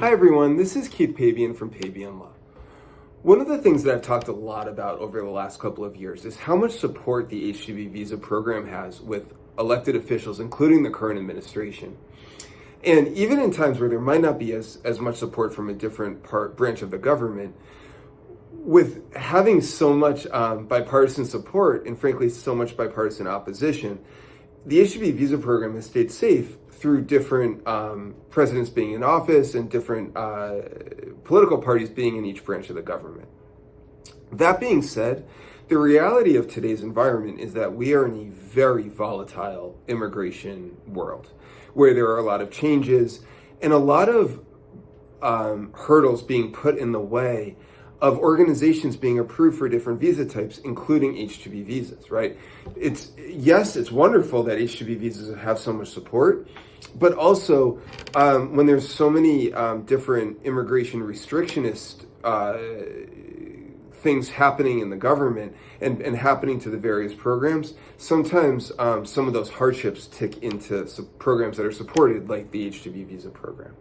Hi everyone, this is Keith Pabian from Pabian Law. One of the things that I've talked a lot about over the last couple of years is how much support the H-2B visa program has with elected officials, including the current administration. And even in times where there might not be as much support from a different branch of the government, with having so much bipartisan support and frankly so much bipartisan opposition, the H-2B visa program has stayed safe through different presidents being in office and different political parties being in each branch of the government. That being said, the reality of today's environment is that we are in a very volatile immigration world where there are a lot of changes and a lot of hurdles being put in the way of organizations being approved for different visa types, including H-2B visas, right? It's wonderful that H-2B visas have so much support, but also when there's so many different immigration restrictionist things happening in the government and happening to the various programs, sometimes some of those hardships tick into programs that are supported, like the H-2B visa program.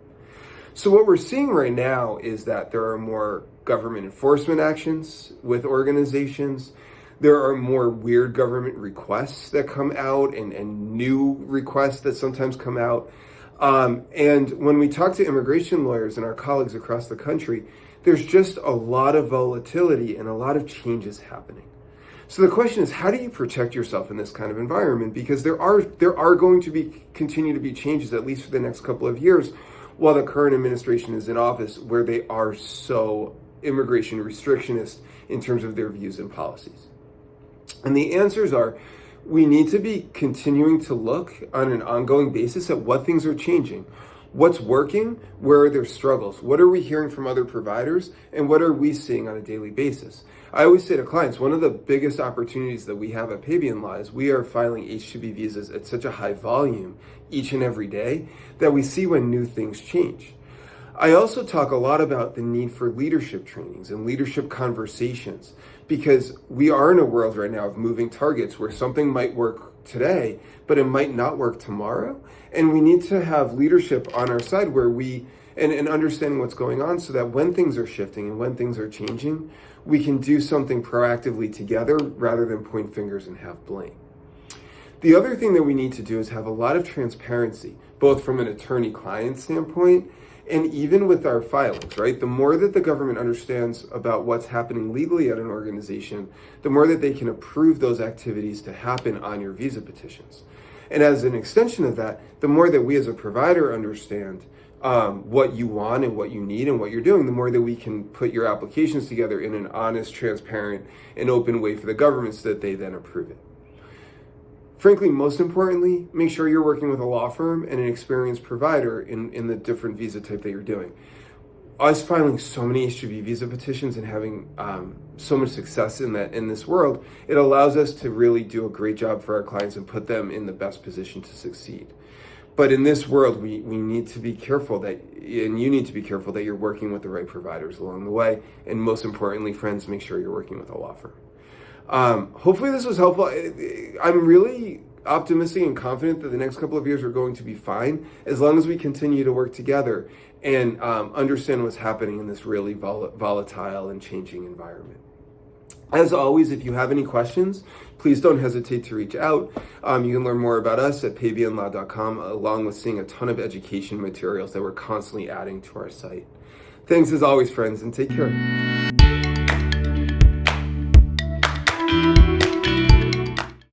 So what we're seeing right now is that there are more government enforcement actions with organizations. There are more weird government requests that come out and new requests that sometimes come out. And when we talk to immigration lawyers and our colleagues across the country, there's just a lot of volatility and a lot of changes happening. So the question is, how do you protect yourself in this kind of environment? Because there are going to continue to be changes, at least for the next couple of years, while the current administration is in office, where they are so immigration restrictionist in terms of their views and policies. And the answers are, we need to be continuing to look on an ongoing basis at what things are changing. What's working? Where are there struggles? What are we hearing from other providers? And what are we seeing on a daily basis? I always say to clients, one of the biggest opportunities that we have at Pabian Law is we are filing H-2B visas at such a high volume each and every day that we see when new things change. I also talk a lot about the need for leadership trainings and leadership conversations, because we are in a world right now of moving targets where something might work today, but it might not work tomorrow. And we need to have leadership on our side where and understanding what's going on, so that when things are shifting and when things are changing, we can do something proactively together rather than point fingers and have blame. The other thing that we need to do is have a lot of transparency, both from an attorney-client standpoint and even with our filings, right? The more that the government understands about what's happening legally at an organization, the more that they can approve those activities to happen on your visa petitions. And as an extension of that, the more that we as a provider understand what you want and what you need and what you're doing, the more that we can put your applications together in an honest, transparent, and open way for the government so that they then approve it. Frankly, most importantly, make sure you're working with a law firm and an experienced provider in the different visa type that you're doing. Us filing so many H-2B visa petitions and having so much success in this world, it allows us to really do a great job for our clients and put them in the best position to succeed. But in this world, we need to be careful and you need to be careful that you're working with the right providers along the way. And most importantly, friends, make sure you're working with a law firm. Hopefully this was helpful. I'm really optimistic and confident that the next couple of years are going to be fine, as long as we continue to work together and understand what's happening in this really volatile and changing environment. As always, if you have any questions, please don't hesitate to reach out. You can learn more about us at pabianlaw.com, along with seeing a ton of education materials that we're constantly adding to our site. Thanks as always, friends, and take care.